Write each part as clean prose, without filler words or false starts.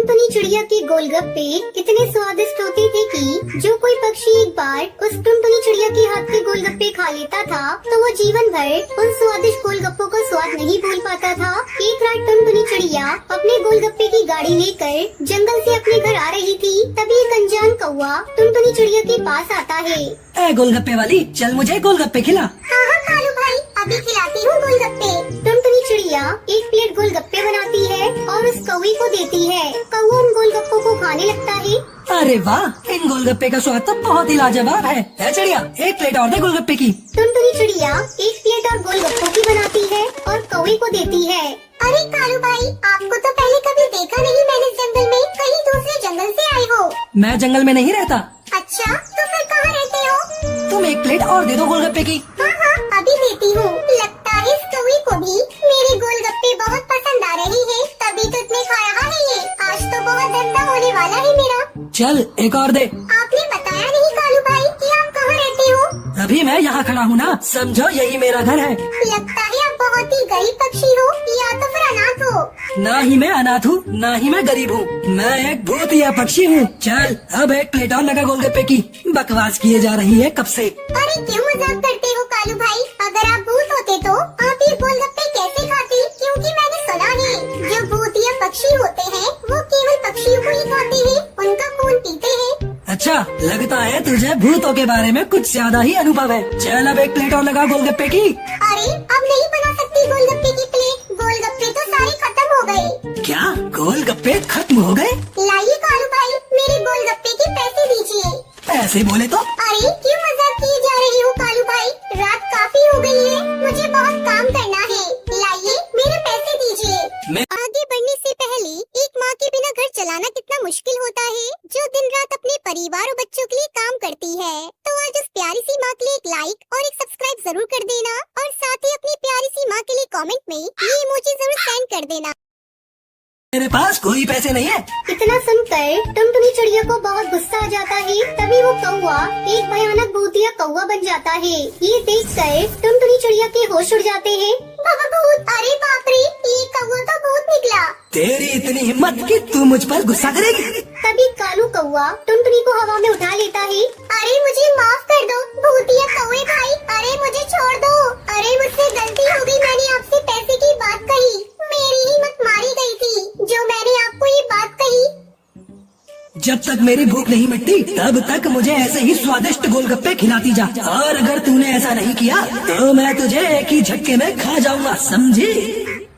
टुनटुनी चिड़िया के गोलगप्पे इतने स्वादिष्ट होते थे कि जो कोई पक्षी एक बार उस टुनटुनी चिड़िया के हाथ के गोलगप्पे खा लेता था तो वो जीवन भर उन स्वादिष्ट गोलगप्पों का स्वाद नहीं भूल पाता था। एक रात टुनटुनी चिड़िया अपने गोलगप्पे की गाड़ी लेकर जंगल से अपने घर आ रही थी। तभी एक अनजान कौवा टुनटुनी चिड़िया के पास आता है। ए गोलगप्पे वाली, चल मुझे गोलगप्पे खिला। हाँ हाँ कालू भाई, अभी खिलाती हूँ गोलगप्पे। टुनटुनी चिड़िया एक प्लेट गोलगप्पे बनाती है और उस कौवे को देती है। कौवा उन गोलगप्पों को खाने लगता है। अरे वाह, इन गोलगप्पे का स्वाद तो बहुत ही लाजवाब है। ए चिड़िया, एक प्लेट और दे गोलगप्पे की। टुनटुनी चिड़िया एक प्लेट और गोलगप्पों की बनाती है और कौवे को देती है। अरे कालू भाई, आपको तो पहले कभी देखा नहीं मैंने जंगल में, कहीं दूसरे जंगल से आए हो? मैं जंगल में नहीं रहता। अच्छा, तो फिर कहाँ रहते हो? तुम एक प्लेट और दे दो गोलगप्पे की। हाँ हाँ, अभी देती हूँ। लगता है इस कौवे को भी मेरे गोलगप्पे बहुत पसंद आ रहे हैं, तभी तो इतने खा रहा है ये। आज तो बहुत धंधा होने वाला है मेरा। चल एक और दे। आपने बताया नहीं कालू भाई कि आप कहाँ रहते हो? अभी मैं यहाँ खड़ा हूँ ना, समझो यही मेरा घर है। लगता है आप बहुत ही गरीब पक्षी हो या तो फिर अनाथ हो। ना ही मैं अनाथ हूँ, ना ही मैं गरीब हूँ, मैं एक भूतिया पक्षी हूँ। चल अब एक प्लेट और लगा गोलगप्पे की। बकवास किए जा रही है कब से। अरे क्यों मजाक करते हो कालू भाई? अगर आप भूत होते तो आप ये गोलगप्पे कैसे खाते? क्योंकि मैंने सुना है जो भूतिया पक्षी होते हैं वो केवल पक्षियों को ही खाते हैं, उनका खून पीते हैं। अच्छा, लगता है तुझे भूतों के बारे में कुछ ज्यादा ही अनुभव है। चल अब एक प्लेट और लगा गोलगप्पे की। अरे अब नहीं बना सकती गोलगप्पे की प्लेट, गोलगप्पे तो सारे खत्म हो गए। क्या गोलगप्पे खत्म हो गए? लाइए कालू भाई, मेरे गोलगप्पे के पैसे दीजिए। ऐसे बोले तो। अरे क्यों मजाक किए जा रहे हो कालू भाई? रात काफी हो गई है, मुझे बहुत काम करना है। लाइए मेरे पैसे दीजिए। मैं आगे बढ़ने से पहले एक माँ के बिना घर चलाना कितना मुश्किल होता है, जो दिन रात अपने परिवार और बच्चों के लिए काम करती है। तो आज उस प्यारी सी माँ के लिए एक लाइक और एक सब्सक्राइब जरूर कर देना और साथ ही अपनी प्यारी सी माँ के लिए कमेंट में ये इमोजी जरूर सेंड कर देना। मेरे पास कोई पैसे नहीं है। इतना सुनकर टुनटुनी चिड़िया को बहुत गुस्सा आ जाता है। तभी वो कौवा एक भयानक भूतिया कौवा बन जाता है। ये देखकर टुनटुनी चिड़िया के होश उड़ जाते हैं। बाबा भूत! अरे बाप रे, ये कौवा तो भूत निकला। तेरी इतनी हिम्मत कि तू मुझ पर गुस्सा करेगी? तभी कालू कौवा टुनटुनी को हवा में उठा लेता है। अरे मुझे माफ कर दो भूतिया कौवे भाई, अरे मुझे छोड़ दो। अरे मुझसे गलती हो गई, मैंने आपसे पैसे की बात कही, मेरी हिम्मत मारी गई थी जो मैंने आपको ये बात कही। जब तक मेरी भूख नहीं मिटती तब तक मुझे ऐसे ही स्वादिष्ट गोलगप्पे खिलाती जा, और अगर तूने ऐसा नहीं किया तो मैं तुझे एक ही झटके में खा जाऊंगा, समझी?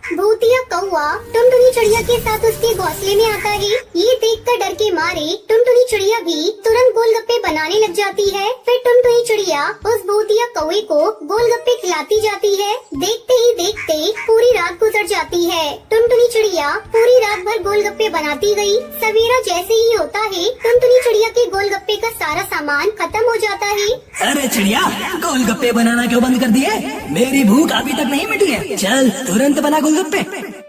भूतिया कौवा टुनटुनी चिड़िया के साथ उसके घोंसले में आता है। ये देखकर डर के मारे टुनटुनी चिड़िया भी तुरंत गोलगप्पे बनाने लग जाती है। फिर टुनटुनी चिड़िया उस भूतिया कौवे को गोलगप्पे खिलाती जाती है। देखते ही देखते पूरी रात गुजर जाती है। टुनटुनी चिड़िया पूरी रात भर गोलगप्पे बनाती गई। सवेरा जैसे ही होता है टुनटुनी चिड़िया के गोलगप्पे का सारा सामान खत्म हो जाता है। अरे चिड़िया, गोलगप्पे बनाना क्यों बंद कर दिए? मेरी भूख अभी तक नहीं मिटी है। चल तुरंत बना गोलगप्पे।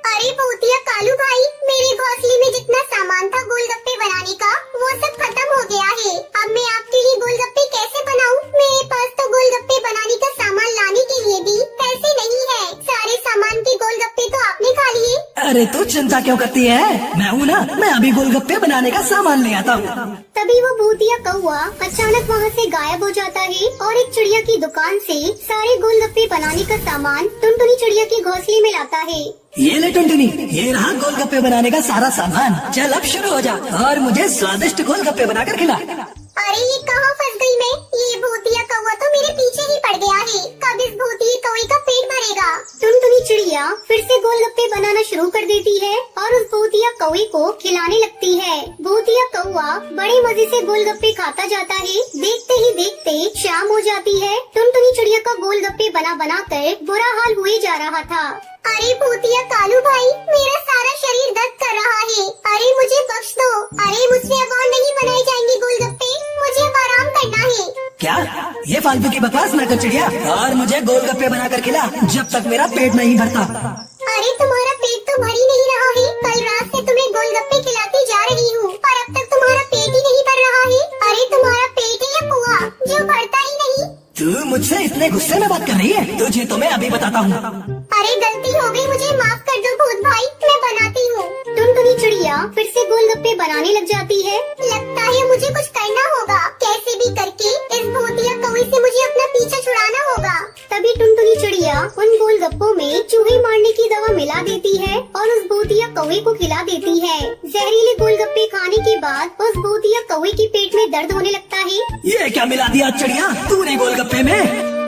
अरे भूतिया कालू भाई, मेरे घोंसले में जितना सामान था गोलगप्पे बनाने का वो सब खत्म हो गया है। अब मैं आपके लिए गोलगप्पे कैसे बनाऊं? मेरे पास तो गोलगप्पे बनाने का सामान लाने के लिए भी पैसे नहीं है। सारे सामान के गोलगप्पे तो आपने खा लिए। अरे तू चिंता क्यों करती है? मैं हूँ ना, मैं अभी गोलगप्पे बनाने का सामान ले आता हूँ। तभी वो भूतिया कौवा अचानक वहाँ से गायब हो जाता है और एक चिड़िया की दुकान से सारे गोलगप्पे बनाने का सामान टुनटुनी चिड़िया के घोंसले में लाता है। ये ले टुनटुनी, ये रहा गोलगप्पे बनाने का सारा सामान। चल अब शुरू हो जा और मुझे स्वादिष्ट गोलगप्पे बनाकर खिला। अरे ये कहाँ फंस गई मैं? ये भूतिया कौवा तो मेरे पीछे ही पड़ गया है। कब इस भूतिया कौवे का पेट भरेगा? टुनटुनी चिड़िया फिर से गोलगप्पे बनाना शुरू कर देती है और उस भूतिया कौवे को खिलाने लगती है। भूतिया कौवा बड़े मजे से गोलगप्पे खाता जाता है। देखते ही देखते शाम हो जाती है। टुनटुनी चिड़िया का गोलगप्पे बना बना कर बुरा हाल हुए जा रहा था। अरे भूतिया कालू भाई, मेरा सारा शरीर दर्द कर रहा है। अरे मुझे बख्श दो। अरे मुझसे अब और नहीं बनाए जाएंगे गोलगप्पे, मुझे अब आराम करना है। क्या? ये फालतू की बकवास ना कर चिड़िया, और मुझे गोलगप्पे बनाकर खिला जब तक मेरा पेट नहीं भरता। अरे तुम्हारा पेट तो भर ही नहीं रहा है। कल रात से तुम्हें गोलगप्पे खिलाती जा रही हूँ और अब तक तुम्हारा पेट ही नहीं भर रहा है। अरे तुम्हारा पेट है या पुआ जो भरता ही नहीं? तू मुझसे इतने गुस्से में बात कर रही है? तुझे तो मैं अभी बताता हूँ। अरे गलती हो गई, मुझे माफ कर दो भूत भाई, मैं बनाती हूँ। टुनटुनी चिड़िया फिर से गोलगप्पे बनाने लग जाती है। लगता है मुझे कुछ करना होगा, कैसे भी करके इस भूतिया कौवे से मुझे अपना पीछा छुड़ाना होगा। तभी टुनटुनी चिड़िया उन गोलगप्पों में चूहे मारने की दवा मिला देती है और उस भूतिया कौवे को खिला देती है। जहरीले गोलगप्पे खाने के बाद उस भूतिया कौवे के पेट में दर्द होने लगता है। ये क्या मिला दिया चिड़िया तूने गोलगप्पे में?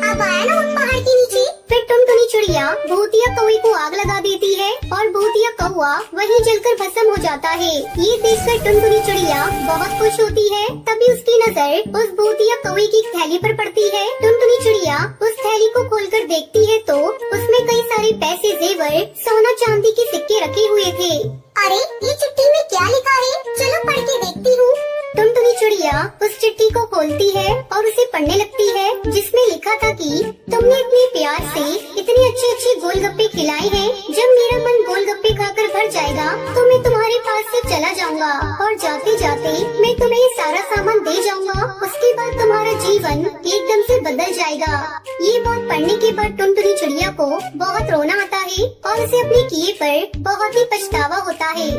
अब आया ना उस पहाड़ के नीचे। फिर टुनटुनी चिड़िया भूतिया कौवे को आग लगा देती है और भूतिया कौवा वहीं जलकर भस्म हो जाता है। ये देखकर टुनटुनी चिड़िया बहुत खुश होती है। तभी उसकी नजर उस भूतिया कौवे की थैली पर पड़ती है। टुनटुनी चिड़िया उस थैली को खोलकर देखती है तो उसमें कई सारे पैसे, जेवर, सोना चांदी के सिक्के रखे हुए थे। अरे ये चिट्ठी में क्या लिखा है, चलो पढ़ के देखती हूँ। टुनटुनी चिड़िया उस चिट्ठी को खोलती है और उसे पढ़ने लगती है, जिसमें लिखा था कि तुमने इतने प्यार से इतने अच्छे अच्छे गोलगप्पे खिलाए हैं। जब मेरा मन गोलगप्पे खाकर भर जाएगा तो मैं तुम्हारे पास से चला जाऊंगा और जाते जाते मैं तुम्हें ये सारा सामान दे जाऊंगा। उसके बाद तुम्हारा जीवन एकदम से बदल जाएगा। ये बात पढ़ने के बाद टुनटुनी चिड़िया को बहुत रोना आता है और उसे अपने किए पर बहुत ही पछतावा होता है।